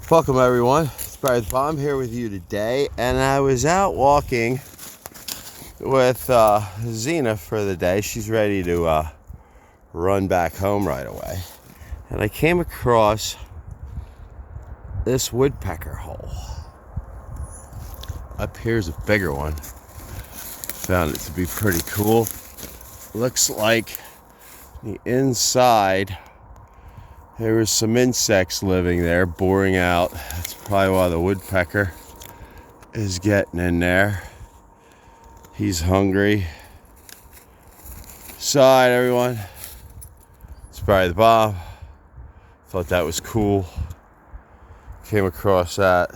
Welcome everyone, it's Barry the Bomb here with you today, and I was out walking with Xena for the day. She's ready to run back home right away, and I came across this woodpecker hole. Up here's a bigger one. Found it to be pretty cool. Looks like the inside there was some insects living there, boring out. That's probably why the woodpecker is getting in there. He's hungry. Side, everyone. It's Barry the Bomb. Thought that was cool. Came across that.